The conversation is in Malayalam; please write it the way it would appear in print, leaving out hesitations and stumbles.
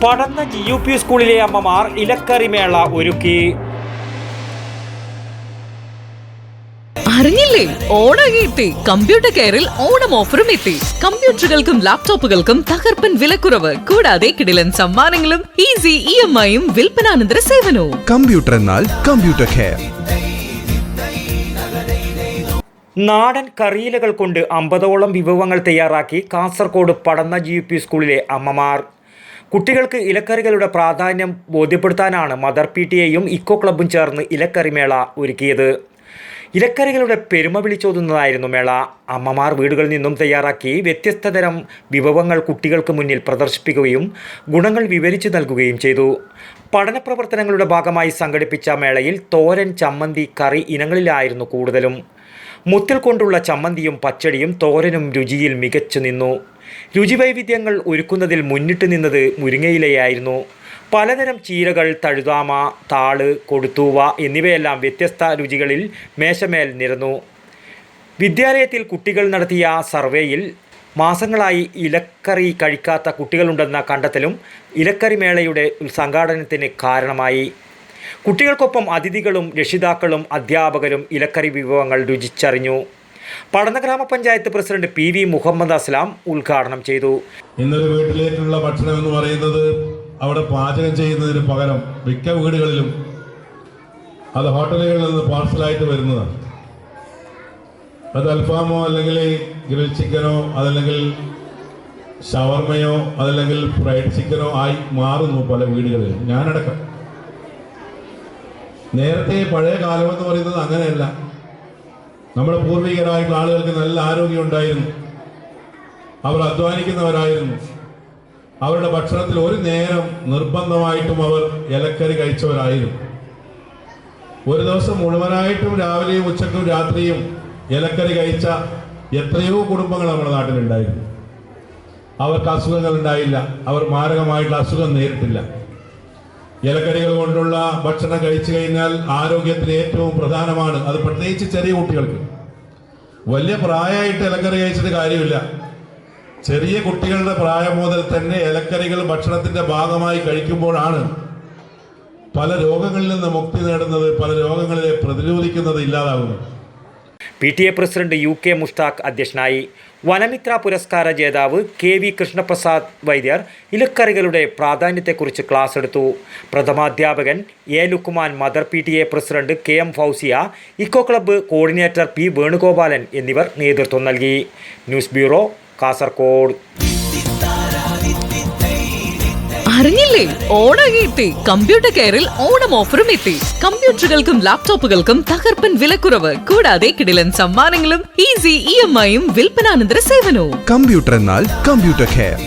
പടന്ന GUP സ്കൂളിലെ അമ്മമാർ ഇലക്കറിമേള ഒരുക്കി. അറിഞ്ഞില്ലേ, ഓണായിട്ട് കമ്പ്യൂട്ടർ കെയറിൽ ഓണം ഓഫറും എത്തി. കമ്പ്യൂട്ടറുകൾക്കും ലാപ്ടോപ്പുകൾക്കും തകർപ്പൻ വിലക്കുറവ്, കൂടാതെ കിടിലൻ സമ്മാനങ്ങളും ഈസി EMI-യും വിൽപ്പനാനന്തര സേവനവും. കമ്പ്യൂട്ടർ എന്നാൽ കമ്പ്യൂട്ടർ കെയർ. നാടൻ കറിയിലകൾ കൊണ്ട് 50ഓളം വിഭവങ്ങൾ തയ്യാറാക്കി കാസർഗോഡ് പടന്ന GUP സ്കൂളിലെ അമ്മമാർ. കുട്ടികൾക്ക് ഇലക്കറികളുടെ പ്രാധാന്യം ബോധ്യപ്പെടുത്താനാണ് മദർ PTA-യും ഇക്കോ ക്ലബ്ബും ചേർന്ന് ഇലക്കറിമേള ഒരുക്കിയത്. ഇലക്കറികളുടെ പെരുമ വിളിച്ചോതുന്നതായിരുന്നു മേള. അമ്മമാർ വീടുകളിൽ നിന്നും തയ്യാറാക്കി വ്യത്യസ്ത തരം വിഭവങ്ങൾ കുട്ടികൾക്ക് മുന്നിൽ പ്രദർശിപ്പിക്കുകയും ഗുണങ്ങൾ വിവരിച്ചു നൽകുകയും ചെയ്തു. പഠന പ്രവർത്തനങ്ങളുടെ ഭാഗമായി സംഘടിപ്പിച്ച മേളയിൽ തോരൻ, ചമ്മന്തി, കറി ഇനങ്ങളിലായിരുന്നു കൂടുതലും. മുത്തിൽ കൊണ്ടുള്ള ചമ്മന്തിയും പച്ചടിയും തോരനും രുചിയിൽ മികച്ചു നിന്നു. രുചിവൈവിധ്യങ്ങൾ ഒരുക്കുന്നതിൽ മുന്നിട്ട് നിന്നത് മുരിങ്ങയിലയായിരുന്നു. പലതരം ചീരകൾ, തഴുതാമ, താള്, കൊടുത്തൂവ എന്നിവയെല്ലാം വ്യത്യസ്ത രുചികളിൽ മേശമേൽ നിരന്നു. വിദ്യാലയത്തിൽ കുട്ടികൾ നടത്തിയ സർവേയിൽ മാസങ്ങളായി ഇലക്കറി കഴിക്കാത്ത കുട്ടികളുണ്ടെന്ന കണ്ടെത്തലും ഇലക്കറിമേളയുടെ സംഘാടനത്തിന് കാരണമായി. കുട്ടികൾക്കൊപ്പം അതിഥികളും രക്ഷിതാക്കളും അധ്യാപകരും ഇലക്കറി വിഭവങ്ങൾ രുചിച്ചറിഞ്ഞു. പടന്ന ഗ്രാമപഞ്ചായത്ത് പ്രസിഡന്റ് PV മുഹമ്മദ് അസ്ലാം ഉദ്ഘാടനം ചെയ്തു. ഇന്നൊരു വീട്ടിലേക്കുള്ള ഭക്ഷണം എന്ന് പറയുന്നത് അവിടെ പാചകം ചെയ്യുന്നതിന് പകരം മിക്ക വീടുകളിലും അത് ഹോട്ടലുകളിൽ നിന്ന് പാർസലായിട്ട് വരുന്നതാണ്. അത് അൽഫാമോ അല്ലെങ്കിൽ ഗ്രിൽ ചിക്കനോ അതല്ലെങ്കിൽ ഷവർമയോ അതല്ലെങ്കിൽ ഫ്രൈഡ് ചിക്കനോ ആയി മാറുന്നു പല വീടുകളിൽ, ഞാനടക്കം. നേരത്തെ പഴയ കാലമെന്ന് പറയുന്നത് അങ്ങനെയല്ല. നമ്മുടെ പൂർവികരായിട്ടുള്ള ആളുകൾക്ക് നല്ല ആരോഗ്യം ഉണ്ടായിരുന്നു, അവർ അധ്വാനിക്കുന്നവരായിരുന്നു. അവരുടെ ഭക്ഷണത്തിൽ ഒരു നേരം നിർബന്ധമായിട്ടും അവർ ഇലക്കറി കഴിച്ചവരായിരുന്നു. ഒരു ദിവസം മുഴുവനായിട്ടും രാവിലെയും ഉച്ചക്കും രാത്രിയും ഇലക്കറി കഴിച്ച എത്രയോ കുടുംബങ്ങൾ നമ്മുടെ നാട്ടിലുണ്ടായിരുന്നു. അവർക്ക് അസുഖങ്ങൾ ഉണ്ടായില്ല, അവർ മാരകമായിട്ടുള്ള അസുഖം നേരിട്ടില്ല. ഇലക്കറികൾ കൊണ്ടുള്ള ഭക്ഷണം കഴിച്ചു കഴിഞ്ഞാൽ ആരോഗ്യത്തിന് ഏറ്റവും പ്രധാനമാണ്. അത് പ്രത്യേകിച്ച് ചെറിയ കുട്ടികൾക്ക്. വലിയ പ്രായമായിട്ട് ഇലക്കറി കഴിച്ചിട്ട് കാര്യമില്ല. ചെറിയ കുട്ടികളുടെ പ്രായം മുതൽ തന്നെ ഇലക്കറികൾ ഭക്ഷണത്തിന്റെ ഭാഗമായി കഴിക്കുമ്പോഴാണ് പല രോഗങ്ങളിൽ നിന്ന് മുക്തി നേടുന്നത്, പല രോഗങ്ങളെ പ്രതിരോധിക്കുന്നത് ഇല്ലാതാകുന്നത്. PTA പ്രസിഡന്റ് UK മുഷ്താഖ് അധ്യക്ഷനായി. വനമിത്ര പുരസ്കാര ജേതാവ് KV കൃഷ്ണപ്രസാദ് വൈദ്യർ ഇലക്കറികളുടെ പ്രാധാന്യത്തെക്കുറിച്ച് ക്ലാസ് എടുത്തു. പ്രഥമാധ്യാപകൻ A Luqman, mother PTA president KM Fousiya, eco club coordinator P Venugopalan എന്നിവർ നേതൃത്വം നൽകി. News bureau, Kasaragod. അറിഞ്ഞില്ലേ, ഓണായിട്ട് കമ്പ്യൂട്ടർ കെയറിൽ ഓണം ഓഫറും എത്തി. കമ്പ്യൂട്ടറുകൾക്കും ലാപ്ടോപ്പുകൾക്കും തകർപ്പൻ വിലക്കുറവ്, കൂടാതെ കിടിലൻ സമ്മാനങ്ങളും ഈസി EMI-യും വിൽപ്പനാനന്തര സേവനവും. കമ്പ്യൂട്ടർ എന്നാൽ കമ്പ്യൂട്ടർ കെയർ.